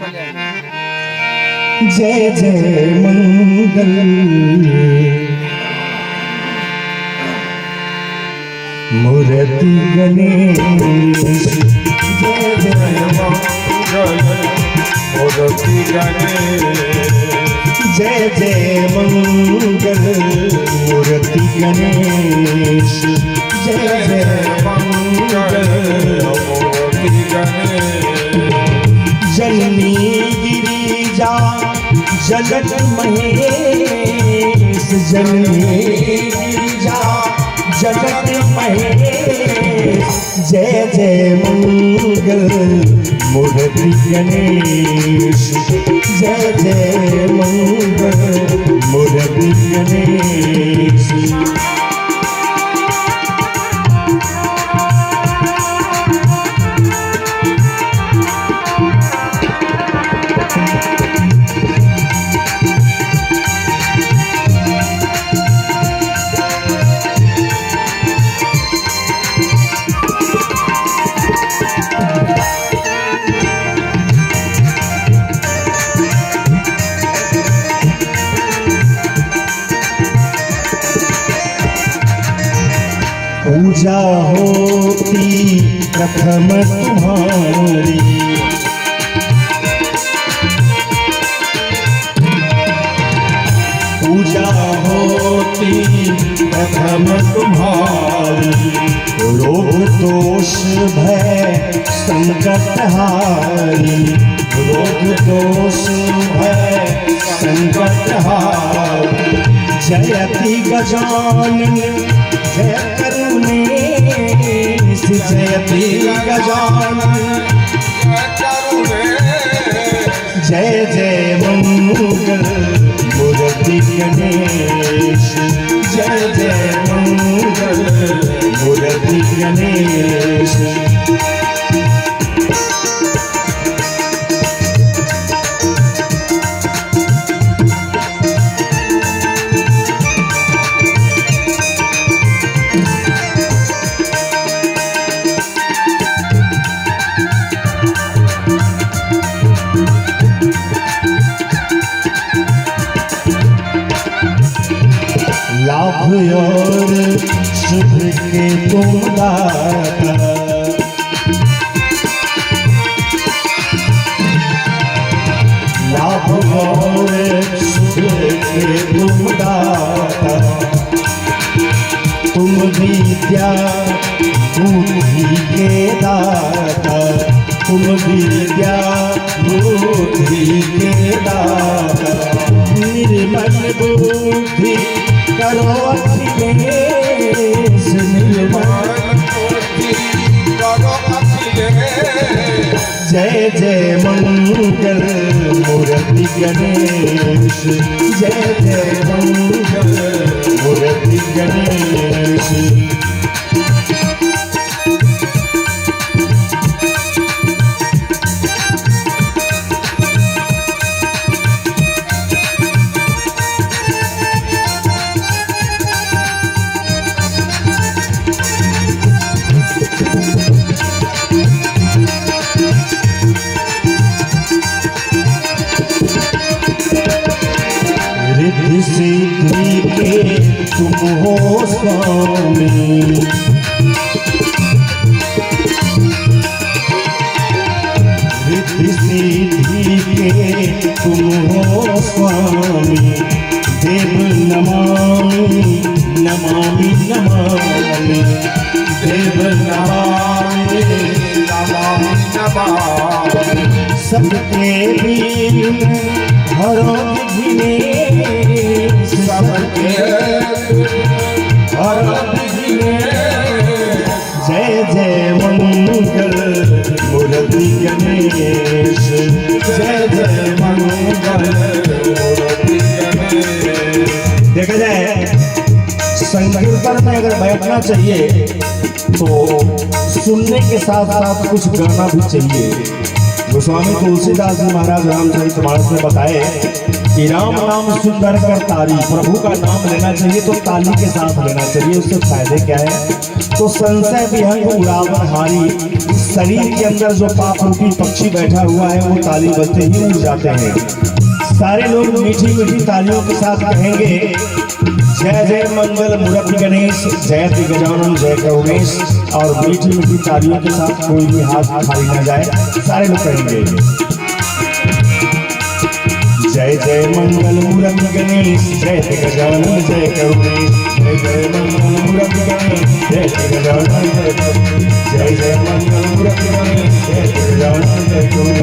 जय जय मंगल मूर्ति गणेश, जय जय मंगल मूर्ति गणेश, जय जय मंगल मूर्ति गणेश, जय जय मंगल मूर्ति गणेश। जननी गिरिजा जगत महेश, जननी गिरिजा जगत महेश, जय जय मंगल मूर्ति गणेश, जय जय मंगल मूर्ति गणेश। पूजा होती प्रथम तुम्हारी, पूजा होती प्रथम तुम्हारी, रोग दोष भय संकट हारी, रोग दोष भय संकट हारी। जयति गजानन जय करुणेश, जयति गजानन जय जय मंगल मूर्ति गणेश, जय जय मंगल मूर्ति गणेश। लाभ और शुभ के तुम दाता, लाभ और शुभ के तुम दाता, तुम विद्या बुद्धि के दाता, तुम विद्या बुद्धि के दाता। निर्मल बुद्धि करो अखिलेश, निर्मल बुद्धि करो अखिलेश, जय जय मंगल मूर्ति गणेश, जय जय मंगल मूर्ति गणेश। रिद्धि सिद्धि के तुम हो स्वामी, रिद्धि सिद्धि के तुम हो स्वामी। देव नमामि नमामि नमामि, देव नमामि नमामि नमामि। सबके बीच हरो विघ्नेश, सबके हरो विघ्नेश, जय जय मंगल मूर्ति गणेश, जय जय मंगल मूर्ति गणेश। देखा जाए संकीर्तन में अगर बैठना चाहिए तो सुनने के साथ साथ कुछ गाना भी चाहिए। गोस्वामी तुलसीदास जी महाराज रामचरितमानस में बताए कि राम नाम सुंदर कर तारी, प्रभु का नाम लेना चाहिए तो ताली के साथ लेना चाहिए। उससे फायदे क्या है? तो संशय विहंग उड़ावन हारी, शरीर के अंदर जो पाप रूपी पक्षी बैठा हुआ है वो ताली बजते ही उड़ जाते हैं। सारे लोग मीठी मीठी तालियों के साथ कहेंगे जय जय मंगल मूर्ति गणेश, जय गजानन जय गणेश, और मीठी मीठी तालियों के साथ कोई भी हाथ खाली न जाए। सारे लोग कहेंगे जय जय मंगल मूर्ति गणेश, जय गजानन जय गणेश, जय जय मंगल मूर्ति गणेश, जय गजानन जय गणेश, जय जय मंगल मूर्ति गणेश, जय गजानन जय गणेश।